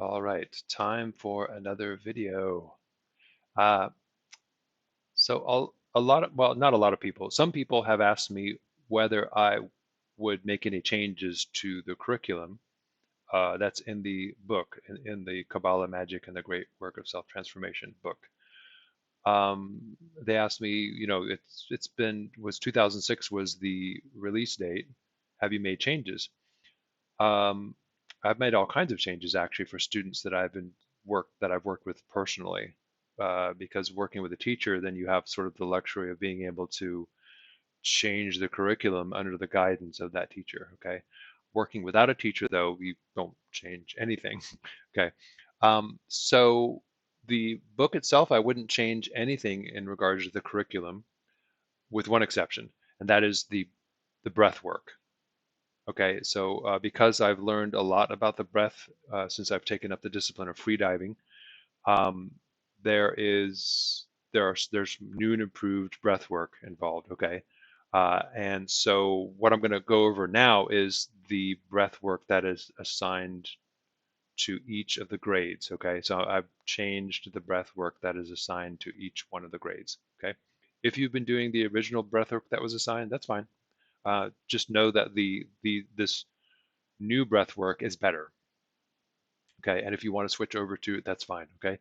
All right, time for another video. Uh, a lot of, well, not a lot of people. Some people have asked me whether I would make any changes to the curriculum that's in the book, in the Kabbalah Magic and the Great Work of Self-Transformation book. They asked me, it's been was 2006 was the release date. Have you made changes? Um, I've made all kinds of changes actually for students that I've worked with personally. Because working with a teacher, then you have sort of the luxury of being able to change the curriculum under the guidance of that teacher. Okay. Working without a teacher, though, we don't change anything. Okay. So the book itself, I wouldn't change anything in regards to the curriculum, with one exception, and that is the breath work. Okay, so because I've learned a lot about the breath since I've taken up the discipline of freediving, um, there's new and improved breath work involved. Okay, and so what I'm going to go over now is the breath work that is assigned to each of the grades. Okay, so I've changed the breath work that is assigned to each one of the grades. Okay, if you've been doing the original breath work that was assigned, that's fine. Just know that this new breath work is better. Okay, and if you want to switch over to it, that's fine. Okay,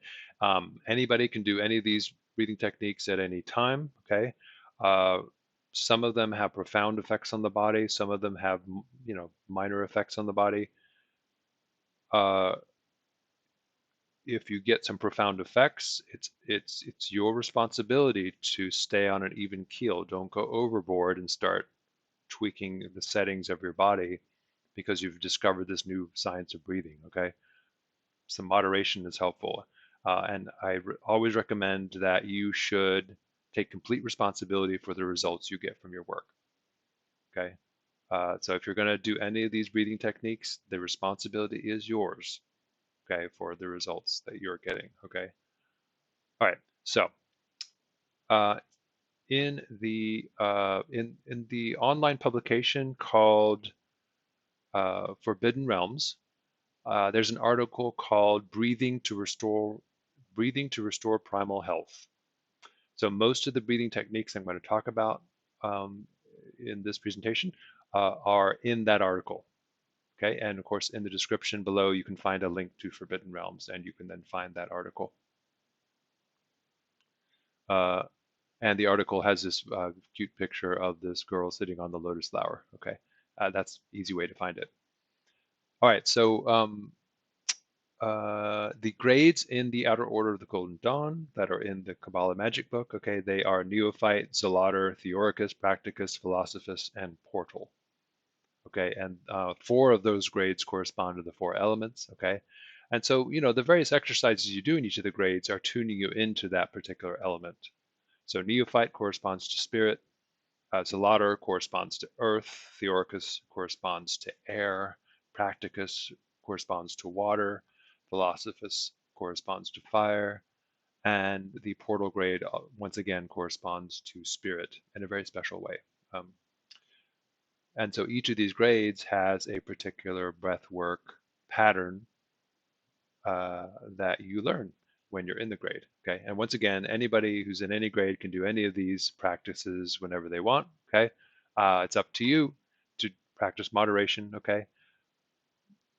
anybody can do any of these breathing techniques at any time. Okay, uh, some of them have profound effects on the body. Some of them have minor effects on the body. Uh, if you get some profound effects, it's your responsibility to stay on an even keel. Don't go overboard and start tweaking the settings of your body because you've discovered this new science of breathing. Okay, some moderation is helpful. And always recommend that you should take complete responsibility for the results you get from your work. Okay. So if you're going to do any of these breathing techniques, the responsibility is yours. Okay, for the results that you're getting. Okay. All right. So uh, in the online publication called Forbidden Realms, there's an article called Breathing to Restore Primal Health. So most of the breathing techniques I'm going to talk about um, in this presentation are in that article. Okay, and of course in the description below you can find a link to Forbidden Realms, and you can then find that article. Uh, and the article has this cute picture of this girl sitting on the lotus flower. Okay, that's an easy way to find it. All right, so the grades in the Outer Order of the Golden Dawn that are in the Kabbalah Magic book, okay, they are Neophyte, Zelator, Theoricus, Practicus, Philosophus, and Portal. Okay, and 4 of those grades correspond to the 4 elements. Okay, and so the various exercises you do in each of the grades are tuning you into that particular element. So Neophyte corresponds to spirit, Zelator corresponds to earth, Theoricus corresponds to air, Practicus corresponds to water, Philosophus corresponds to fire, and the portal grade once again corresponds to spirit in a very special way. And so each of these grades has a particular breath work pattern that you learn when you're in the grade. Okay, and once again, anybody who's in any grade can do any of these practices whenever they want. Okay, it's up to you to practice moderation. Okay.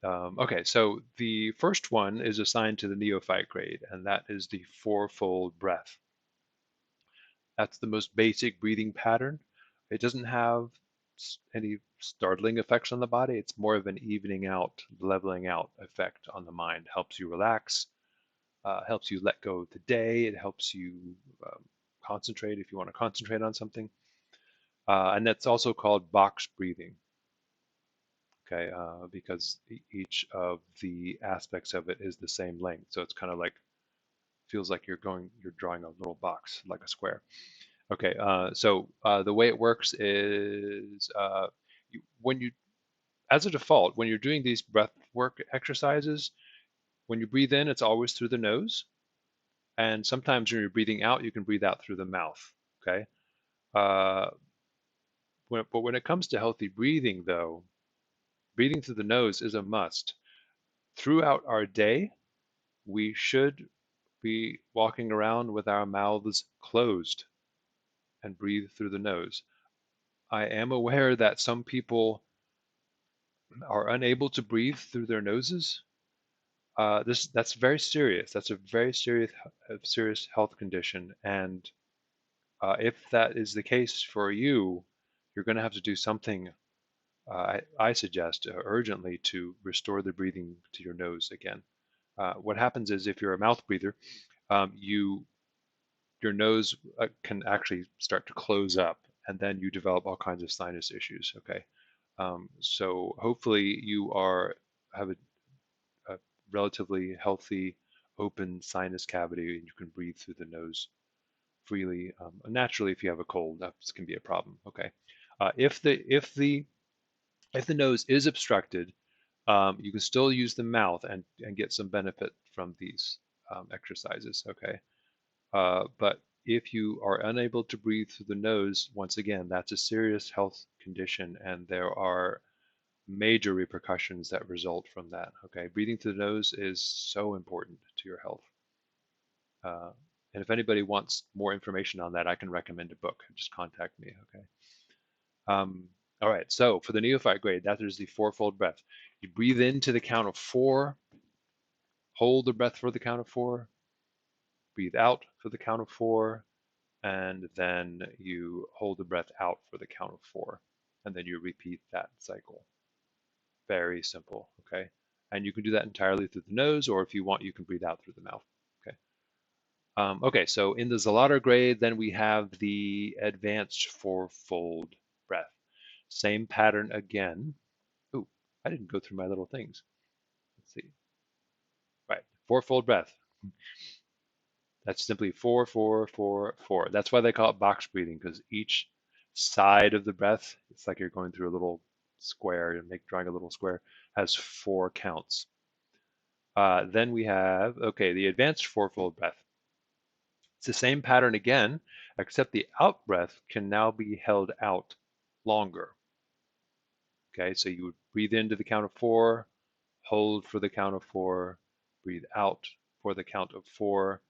Okay, so the first one is assigned to the neophyte grade, and that is the fourfold breath. That's the most basic breathing pattern. It doesn't have any startling effects on the body. It's more of an evening out, leveling out effect on the mind. Helps you relax, helps you let go of the day. It helps you concentrate if you want to concentrate on something. And that's also called box breathing, okay, because each of the aspects of it is the same length. So it's kind of like, feels like you're drawing a little box, like a square. Okay, so the way it works is when you, as a default, when you're doing these breath work exercises, when you breathe in, it's always through the nose. And sometimes when you're breathing out, you can breathe out through the mouth. Okay. Uh, but when it comes to healthy breathing, though, breathing through the nose is a must throughout our day, we should be walking around with our mouths closed and breathe through the nose. I am aware that some people are unable to breathe through their noses. That's very serious. That's a very serious health condition, and if that is the case for you, you're going to have to do something. I suggest urgently to restore the breathing to your nose again. What happens is if you're a mouth breather, your nose can actually start to close up, and then you develop all kinds of sinus issues. Okay, so hopefully you have a relatively healthy, open sinus cavity, and you can breathe through the nose freely. Naturally, if you have a cold, that can be a problem. Okay, if the nose is obstructed, you can still use the mouth and get some benefit from these exercises. Okay, but if you are unable to breathe through the nose, once again, that's a serious health condition, and there are major repercussions that result from that. Okay, breathing through the nose is so important to your health. Uh, and if anybody wants more information on that, I can recommend a book. Just contact me. Okay. All right. So for the neophyte grade, that is the fourfold breath. You breathe into the count of 4, hold the breath for the count of 4, breathe out for the count of 4, and then you hold the breath out for the count of 4, and then you repeat that cycle. Very simple. Okay. And you can do that entirely through the nose, or if you want, you can breathe out through the mouth. Okay. Okay, so in the Zalatar grade, then we have the advanced fourfold breath. Same pattern again. Ooh, I didn't go through my little things. Let's see. Right, fourfold breath. That's simply 4, 4, 4, 4. That's why they call it box breathing, because each side of the breath, it's like you're going through a little square, and drawing a little square, has 4 counts. Then we have, okay, the advanced fourfold breath. It's the same pattern again, except the out breath can now be held out longer. Okay, so you would breathe into the count of 4, hold for the count of 4, breathe out for the count of 4,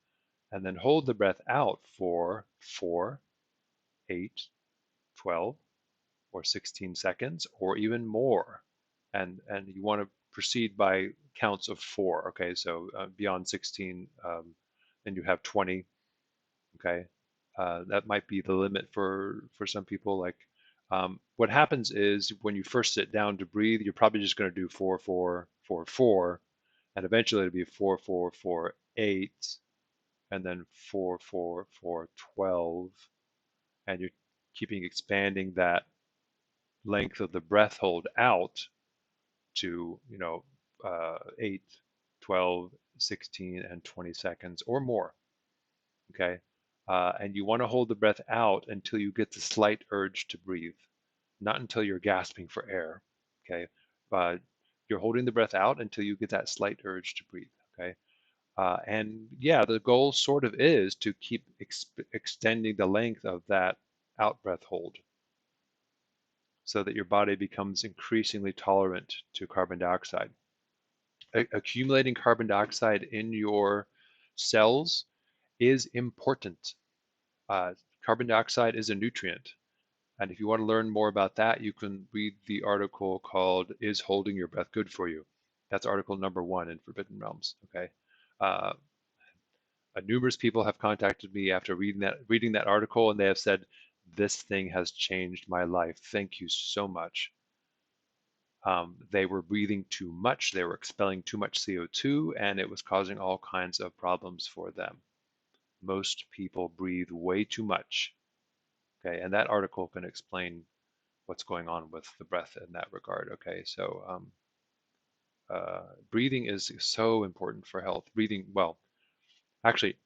and then hold the breath out for 4, 8, 12, or 16 seconds, or even more. And you want to proceed by counts of 4. Okay, so beyond 16, then you have 20. Okay, that might be the limit for some people. Like, what happens is when you first sit down to breathe, you're probably just going to do 4, 4, 4, 4, and eventually it'll be 4, 4, 4, 8, and then 4, 4, 4, 12, and you're keeping expanding that length of the breath hold out to 8, 12, 16, and 20 seconds or more. Okay, and you want to hold the breath out until you get the slight urge to breathe, not until you're gasping for air. Okay, but you're holding the breath out until you get that slight urge to breathe. Okay, and yeah, the goal sort of is to keep extending the length of that out breath hold so that your body becomes increasingly tolerant to carbon dioxide. Accumulating carbon dioxide in your cells is important. Carbon dioxide is a nutrient. And if you want to learn more about that, you can read the article called Is Holding Your Breath Good for You? That's article number 1 in Forbidden Realms. Okay. Uh, Numerous people have contacted me after reading that article, and they have said, this thing has changed my life. Thank you so much. They were breathing too much, they were expelling too much CO2, and it was causing all kinds of problems for them. Most people breathe way too much. Okay, and that article can explain what's going on with the breath in that regard. Okay, so breathing is so important for health. Breathing, well, actually,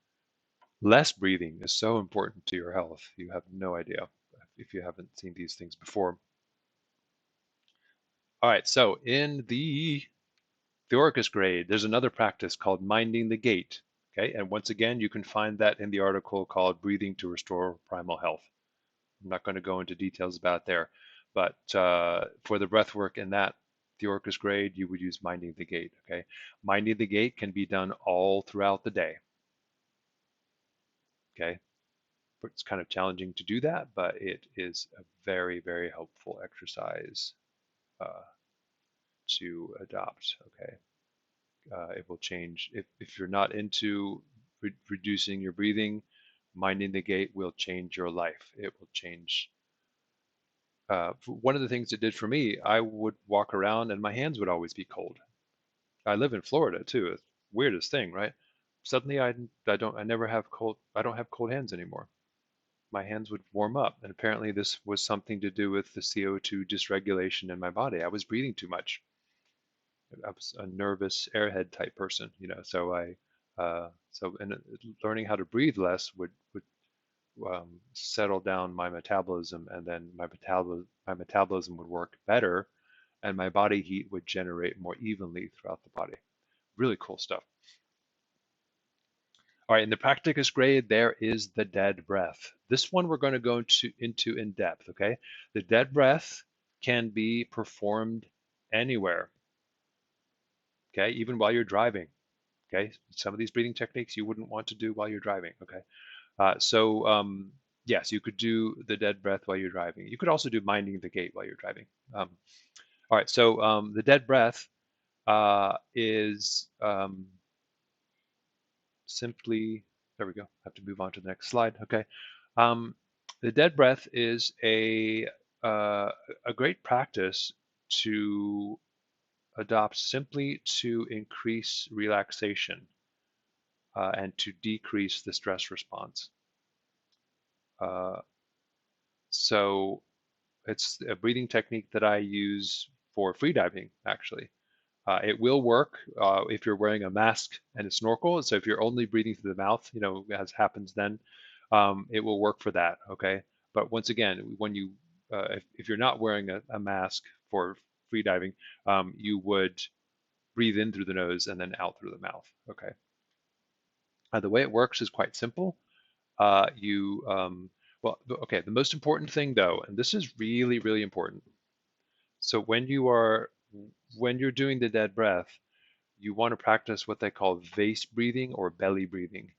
less breathing is so important to your health. You have no idea if you haven't seen these things before. All right, so in the Theoricus grade, there's another practice called minding the gate. Okay, and once again, you can find that in the article called Breathing to Restore Primal Health. I'm not going to go into details about it there, but for the breath work in that the Orcus grade, you would use minding the gate. Okay, minding the gate can be done all throughout the day. Okay, it's kind of challenging to do that, but it is a very, very helpful exercise uh, to adopt. Okay, it will change if you're not into reducing your breathing. Minding the gate will change your life. It will change. One of the things it did for me, I would walk around and my hands would always be cold. I live in Florida too. It's the weirdest thing, right? Suddenly I never have cold. I don't have cold hands anymore. My hands would warm up, and apparently this was something to do with the CO2 dysregulation in my body. I was breathing too much. I was a nervous airhead type person, So learning how to breathe less would settle down my metabolism, and then my metabolism would work better, and my body heat would generate more evenly throughout the body. Really cool stuff. All right, in the practicus grade, there is the dead breath. This one we're going to go into in depth, okay? The dead breath can be performed anywhere, okay? Even while you're driving, okay? Some of these breathing techniques you wouldn't want to do while you're driving, okay? Yes, you could do the dead breath while you're driving. You could also do minding the gate while you're driving. All right, so the dead breath is simply, there we go. I have to move on to the next slide. Okay. Um, the dead breath is a great practice to adopt simply to increase relaxation and to decrease the stress response. Uh, so it's a breathing technique that I use for freediving, actually. It will work if you're wearing a mask and a snorkel. So if you're only breathing through the mouth, as happens then, it will work for that. Okay. But once again, when if you're not wearing a mask for free diving, you would breathe in through the nose and then out through the mouth. Okay. The way it works is quite simple. You well, okay. The most important thing though, and this is really, really important. So when you're doing the dead breath, you want to practice what they call vase breathing or belly breathing.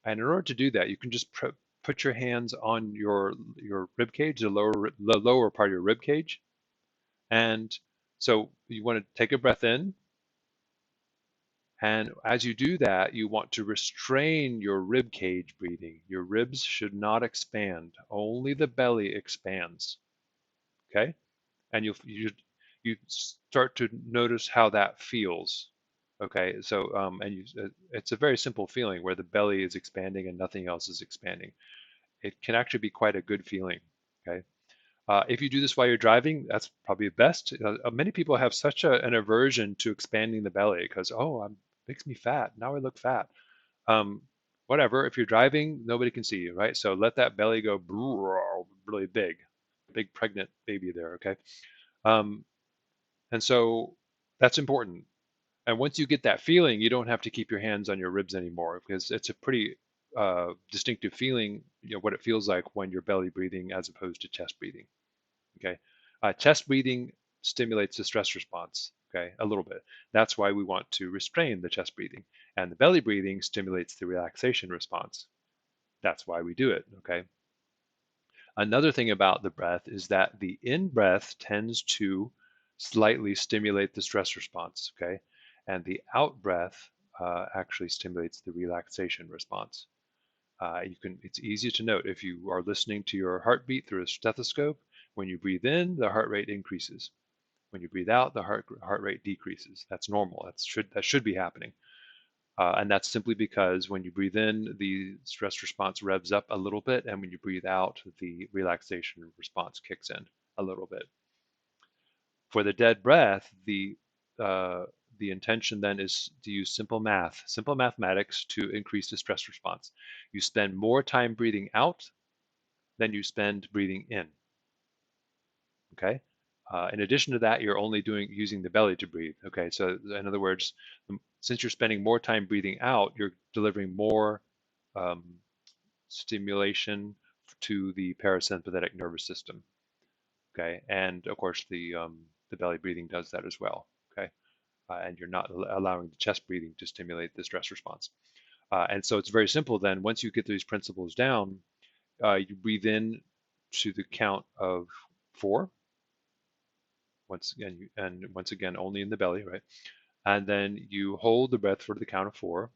And in order to do that, you can just put your hands on your rib cage, the lower part of your rib cage. And so you want to take a breath in. And as you do that, you want to restrain your rib cage breathing. Your ribs should not expand. Only the belly expands. Okay? And you start to notice how that feels. Okay, so it's a very simple feeling where the belly is expanding and nothing else is expanding. It can actually be quite a good feeling. Okay, if you do this while you're driving, that's probably the best. Many people have such an aversion to expanding the belly because makes me fat. Now I look fat. Um, Whatever. If you're driving, nobody can see you, right? So let that belly go really big pregnant baby there. Okay. Um, and so that's important. And once you get that feeling, you don't have to keep your hands on your ribs anymore because it's a pretty distinctive feeling, what it feels like when you're belly breathing as opposed to chest breathing. Okay. Chest breathing stimulates the stress response, okay, a little bit. That's why we want to restrain the chest breathing. And the belly breathing stimulates the relaxation response. That's why we do it, okay? Another thing about the breath is that the in breath tends to slightly stimulate the stress response, okay? And the out breath actually stimulates the relaxation response. It's easy to note if you are listening to your heartbeat through a stethoscope. When you breathe in, the heart rate increases. When you breathe out, the heart rate decreases. That's normal. That should be happening. And that's simply because when you breathe in, the stress response revs up a little bit, and when you breathe out, the relaxation response kicks in a little bit. For the dead breath, the intention then is to use simple mathematics to increase the stress response. You spend more time breathing out than you spend breathing in. Okay. In addition to that, you're only using the belly to breathe. Okay, so in other words, since you're spending more time breathing out, you're delivering more um, stimulation to the parasympathetic nervous system. Okay, and of course the the belly breathing does that as well. Okay, and you're not allowing the chest breathing to stimulate the stress response. And so it's very simple. Then once you get these principles down, you breathe in to the count of 4. Once again, only in the belly, right? And then you hold the breath for the count of 4,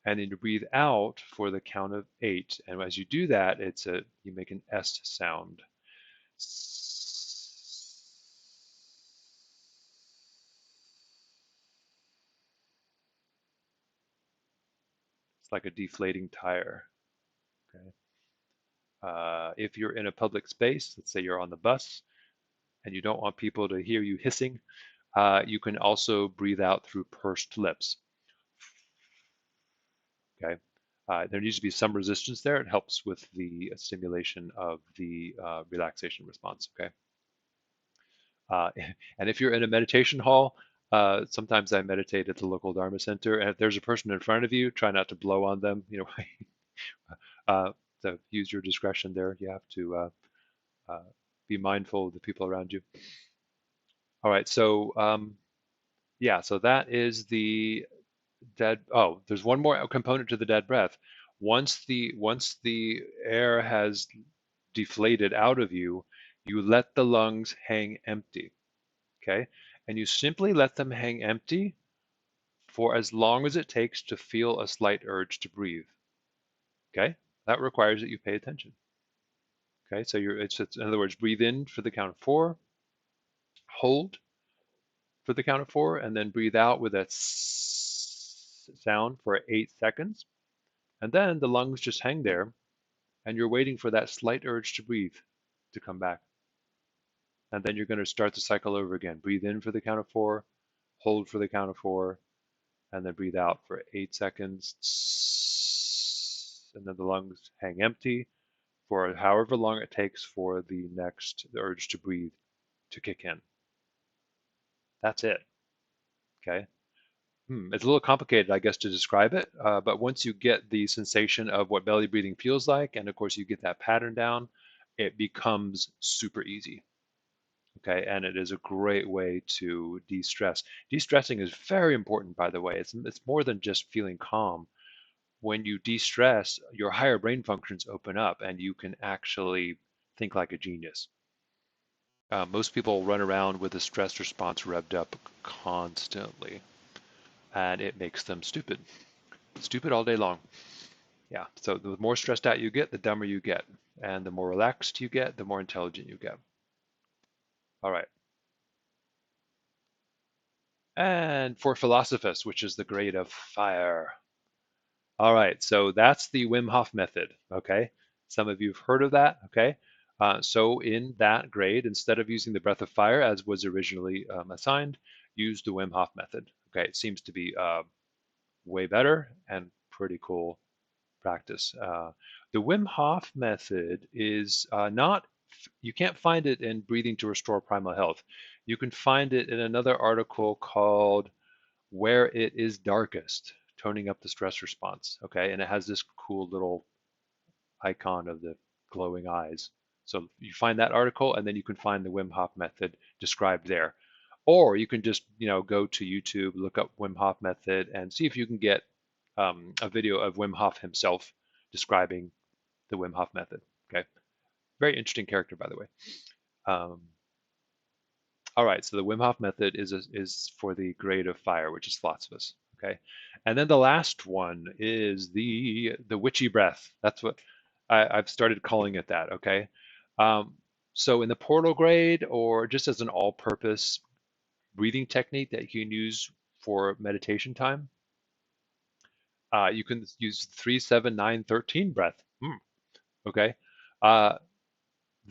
and then you breathe out for the count of 8. And as you do that, you make an S sound. It's like a deflating tire. Okay. If you're in a public space, let's say you're on the bus, and you don't want people to hear you hissing, you can also breathe out through pursed lips. Okay. There needs to be some resistance there. It helps with the stimulation of the relaxation response. Okay. Uh, and if you're in a meditation hall, sometimes I meditate at the local Dharma center, and if there's a person in front of you, try not to blow on them. So use your discretion there. You have to be mindful of the people around you. All right, so yeah, so that is the dead. Oh, there's one more component to the dead breath. Once the air has deflated out of you, you let the lungs hang empty. Okay, and you simply let them hang empty for as long as it takes to feel a slight urge to breathe. Okay, that requires that you pay attention. Okay, so it's in other words, breathe in for the count of 4, hold for the count of 4, and then breathe out with a sound for 8 seconds. And then the lungs just hang there, and you're waiting for that slight urge to breathe to come back. And then you're going to start the cycle over again. Breathe in for the count of 4, hold for the count of 4, and then breathe out for 8 seconds. And then the lungs hang empty for however long it takes for the urge to breathe to kick in. That's it. Okay. It's a little complicated, I guess, to describe it, but once you get the sensation of what belly breathing feels like, and of course you get that pattern down, it becomes super easy. Okay, and it is a great way to de-stress. De-stressing is very important, by the way. It's more than just feeling calm. When you de-stress, your higher brain functions open up, and you can actually think like a genius. Most people run around with the stress response revved up constantly, and it makes them stupid. Stupid all day long. Yeah, so the more stressed out you get, the dumber you get. And the more relaxed you get, the more intelligent you get. All right. And for Philosophists, which is the grade of fire. All right, so that's the Wim Hof method, okay? Some of you have heard of that, okay? So in that grade, instead of using the breath of fire as was originally assigned, use the Wim Hof method. Okay, it seems to be way better and pretty cool practice. The Wim Hof method is not, you can't find it in Breathing to Restore Primal Health. You can find it in another article called Where It Is Darkest, Toning Up the Stress Response. Okay, and it has this cool little icon of the glowing eyes. So you find that article, and then you can find the Wim Hof method described there. Or you can just, go to YouTube, look up Wim Hof method, and see if you can get a video of Wim Hof himself describing the Wim Hof method. Okay, very interesting character, by the way. Um, all right, so the Wim Hof method is for the grade of fire, which is Philosophus. Okay, and then the last one is the witchy breath. That's what I've started calling it that. Okay, um, so in the portal grade, or just as an all-purpose breathing technique that you can use for meditation time, you can use 3, 7, 9, 13 breath. Okay. Uh,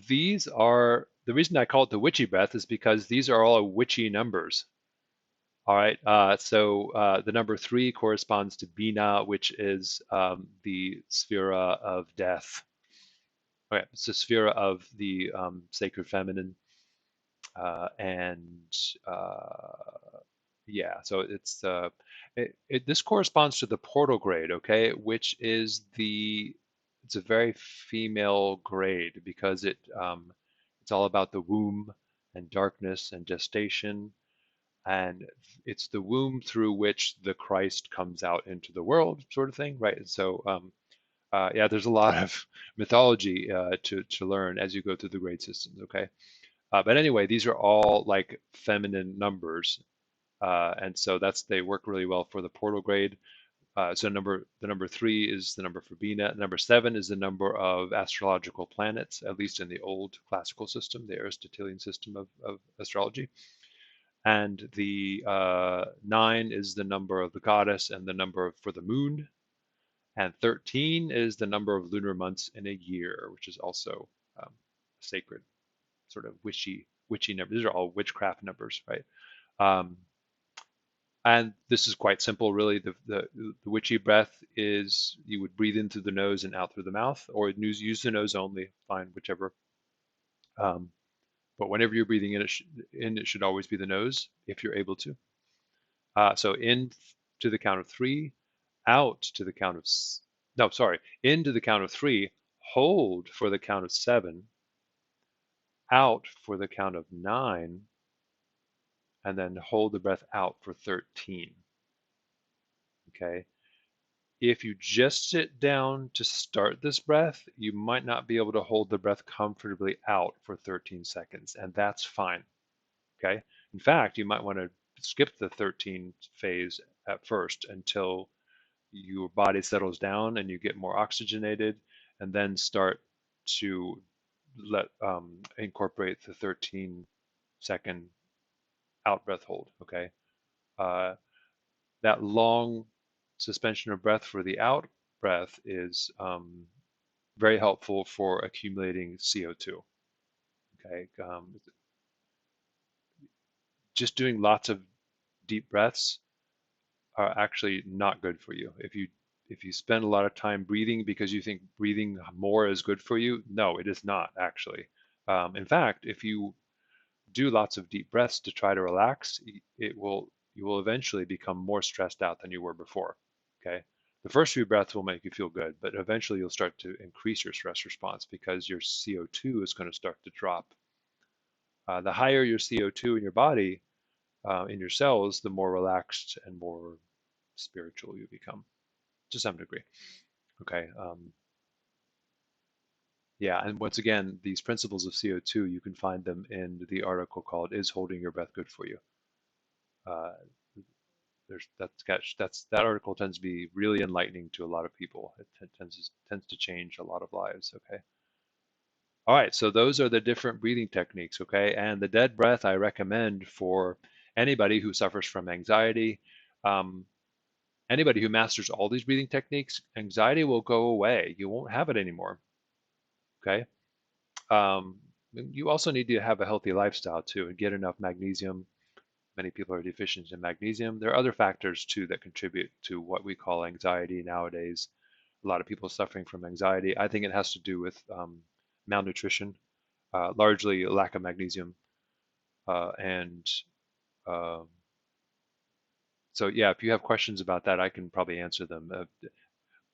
these are the reason I call it the witchy breath is because these are all witchy numbers. All right. So the number 3 corresponds to Bina, which is the sphera of death. Okay, it's the sphera of the sacred feminine, and yeah, so this corresponds to the portal grade, okay, which is it's a very female grade because it's all about the womb and darkness and gestation, and it's the womb through which the Christ comes out into the world, sort of thing, right? And so, yeah, there's a lot of mythology to learn as you go through the grade systems. Okay, but anyway, these are all like feminine numbers, and so they work really well for the portal grade. So the number 3 is the number for Bina. Number 7 is the number of astrological planets, at least in the old classical system, the Aristotelian system of astrology. And the 9 is the number of the goddess and the number for the moon. And 13 is the number of lunar months in a year, which is also sacred, sort of witchy numbers. These are all witchcraft numbers, right? Um, and this is quite simple, really. The witchy breath is you would breathe in through the nose and out through the mouth, or use the nose only, fine, whichever. Um, but whenever you're breathing in, it should always be the nose if you're able to. So in to the count of 3, out to the count of, no, sorry, in to the count of 3, hold for the count of 7, out for the count of 9, and then hold the breath out for 13. Okay. If you just sit down to start this breath, you might not be able to hold the breath comfortably out for 13 seconds, and that's fine. Okay. In fact, you might want to skip the 13 phase at first until your body settles down and you get more oxygenated, and then start to incorporate the 13-second out breath hold. Okay. Uh, that long suspension of breath for the out breath is very helpful for accumulating CO2. Okay, just doing lots of deep breaths are actually not good for you. If you spend a lot of time breathing because you think breathing more is good for you, no, it is not actually. In fact, if you do lots of deep breaths to try to relax, you will eventually become more stressed out than you were before. Okay. The first few breaths will make you feel good, but eventually you'll start to increase your stress response because your CO2 is going to start to drop. The higher your CO2 in your body, in your cells, the more relaxed and more spiritual you become to some degree. Okay. Yeah, and once again, these principles of CO2, you can find them in the article called "Is Holding Your Breath Good for You?" Uh, that article tends to be really enlightening to a lot of people. It tends to change a lot of lives. Okay. All right. So those are the different breathing techniques. Okay. And the dead breath I recommend for anybody who suffers from anxiety. Um, Anybody who masters all these breathing techniques, anxiety will go away. You won't have it anymore. Okay. You also need to have a healthy lifestyle too and get enough magnesium. Many people are deficient in magnesium. There are other factors too that contribute to what we call anxiety nowadays. A lot of people suffering from anxiety. I think it has to do with malnutrition, largely lack of magnesium. And um so, yeah, if you have questions about that, I can probably answer them.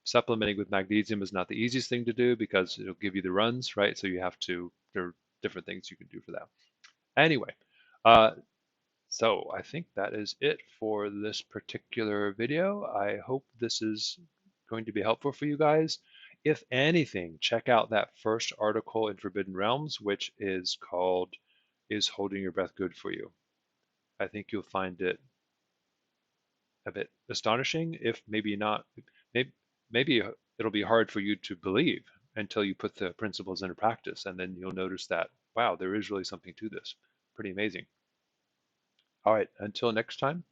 Supplementing with magnesium is not the easiest thing to do because it'll give you the runs, right? So there are different things you can do for that. Anyway, uh, so I think that is it for this particular video. I hope this is going to be helpful for you guys. If anything, check out that first article in Forbidden Realms, which is called "Is Holding Your Breath Good for You?" I think you'll find it a bit astonishing, if maybe not. Maybe, maybe it'll be hard for you to believe until you put the principles into practice, and then you'll notice that, wow, there is really something to this. Pretty amazing. All right, until next time.